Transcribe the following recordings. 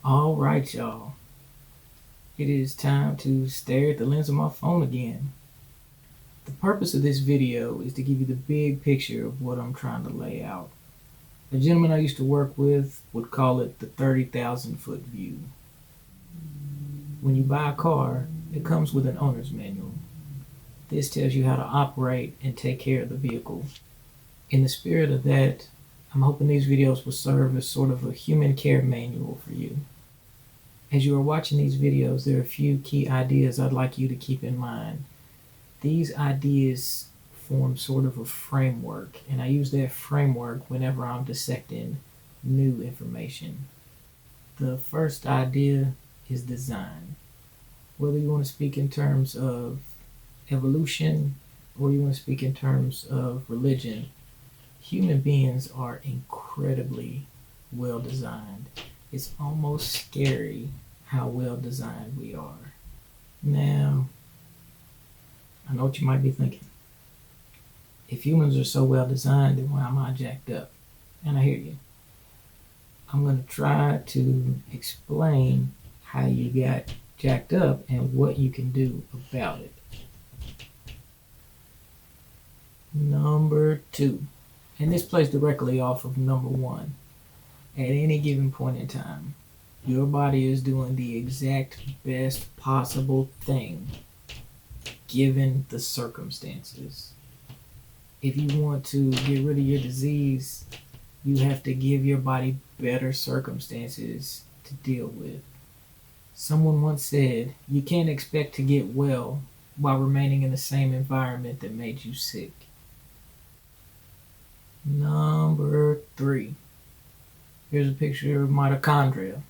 All right, y'all. It is time to stare at the lens of my phone again. The purpose of this video is to give you the big picture of what I'm trying to lay out. A gentleman I used to work with would call it the 30,000 foot view. When you buy a car, it comes with an owner's manual. This tells you how to operate and take care of the vehicle. In the spirit of that, I'm hoping these videos will serve as sort of a human care manual for you. As you are watching these videos, there are a few key ideas I'd like you to keep in mind. These ideas form sort of a framework, and I use that framework whenever I'm dissecting new information. The first idea is design. Whether you want to speak in terms of evolution or you want to speak in terms of religion, human beings are incredibly well designed. It's almost scary how well designed we are. Now, I know what you might be thinking. If humans are so well designed, then why am I jacked up? And I hear you. I'm going to try to explain how you got jacked up and what you can do about it. Number 2, and this plays directly off of number 1. At any given point in time, your body is doing the exact best possible thing given the circumstances. If you want to get rid of your disease, you have to give your body better circumstances to deal with. Someone once said, you can't expect to get well while remaining in the same environment that made you sick. Number 3. Here's a picture of mitochondria.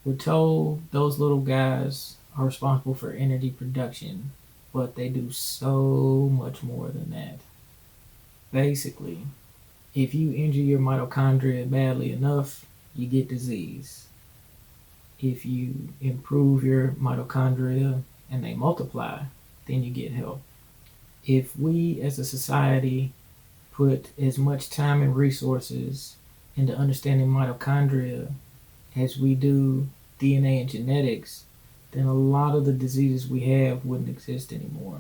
We're told those little guys are responsible for energy production, but they do so much more than that. Basically, if you injure your mitochondria badly enough, you get disease. If you improve your mitochondria and they multiply, then you get health. If we as a society put as much time and resources into understanding mitochondria as we do DNA and genetics, then a lot of the diseases we have wouldn't exist anymore.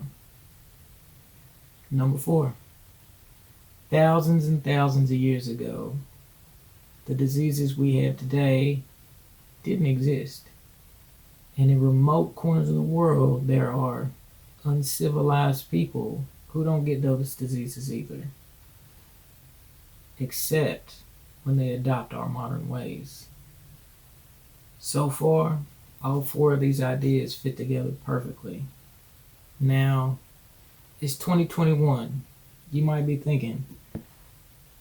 Number 4. Thousands and thousands of years ago, the diseases we have today didn't exist. And in remote corners of the world, there are uncivilized people who don't get those diseases either, except when they adopt our modern ways. So far, all 4 of these ideas fit together perfectly. Now, it's 2021. You might be thinking,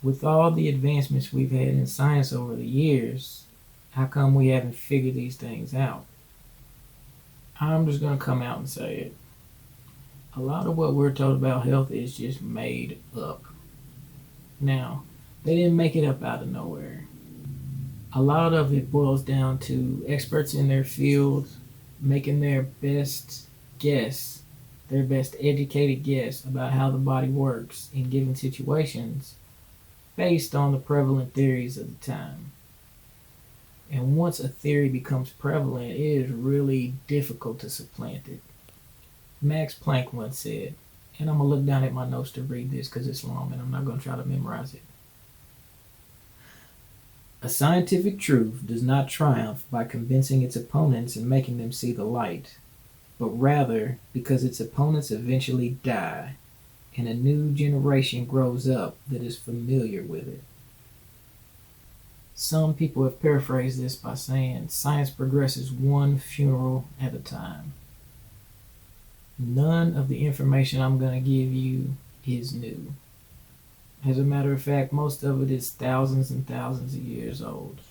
with all the advancements we've had in science over the years, how come we haven't figured these things out? I'm just going to come out and say it. A lot of what we're told about health is just made up. Now, they didn't make it up out of nowhere. A lot of it boils down to experts in their field making their best guess, their best educated guess about how the body works in given situations based on the prevalent theories of the time. And once a theory becomes prevalent, it is really difficult to supplant it. Max Planck once said, and I'm going to look down at my notes to read this because it's long and I'm not going to try to memorize it. A scientific truth does not triumph by convincing its opponents and making them see the light, but rather because its opponents eventually die and a new generation grows up that is familiar with it. Some people have paraphrased this by saying science progresses one funeral at a time. None of the information I'm going to give you is new. As a matter of fact, most of it is thousands and thousands of years old.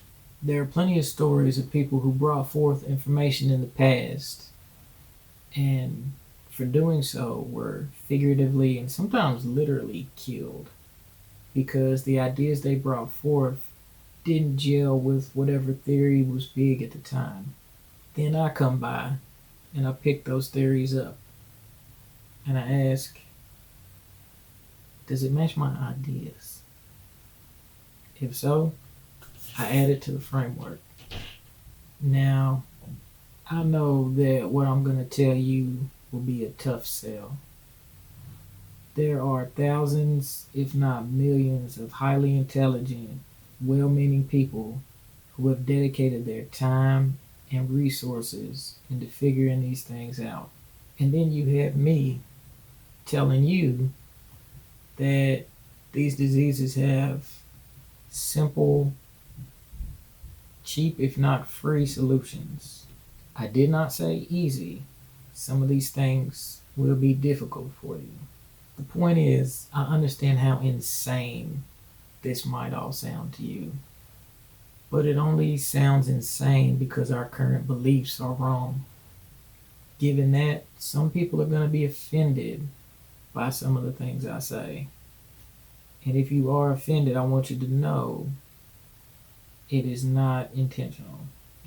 There are plenty of stories of people who brought forth information in the past, and for doing so were figuratively and sometimes literally killed because the ideas they brought forth didn't gel with whatever theory was big at the time. Then I come by and I pick those theories up and I ask, does it match my ideas? If so, I add it to the framework. Now, I know that what I'm going to tell you will be a tough sell. There are thousands, if not millions, of highly intelligent, well meaning people who have dedicated their time and resources into figuring these things out. And then you have me telling you that these diseases have simple, cheap, if not free solutions. I did not say easy. Some of these things will be difficult for you. The point is, I understand how insane this might all sound to you, but it only sounds insane because our current beliefs are wrong. Given that, some people are going to be offended by some of the things I say. And if you are offended, I want you to know it is not intentional,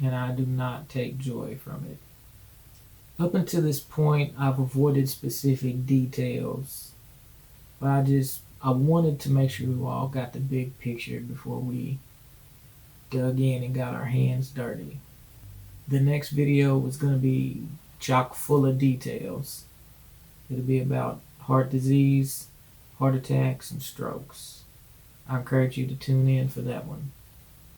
and I do not take joy from it. Up until this point, I've avoided specific details, but I wanted to make sure we all got the big picture before we dug in and got our hands dirty. The next video was going to be chock full of details. It'll be about heart disease, heart attacks, and strokes. I encourage you to tune in for that one.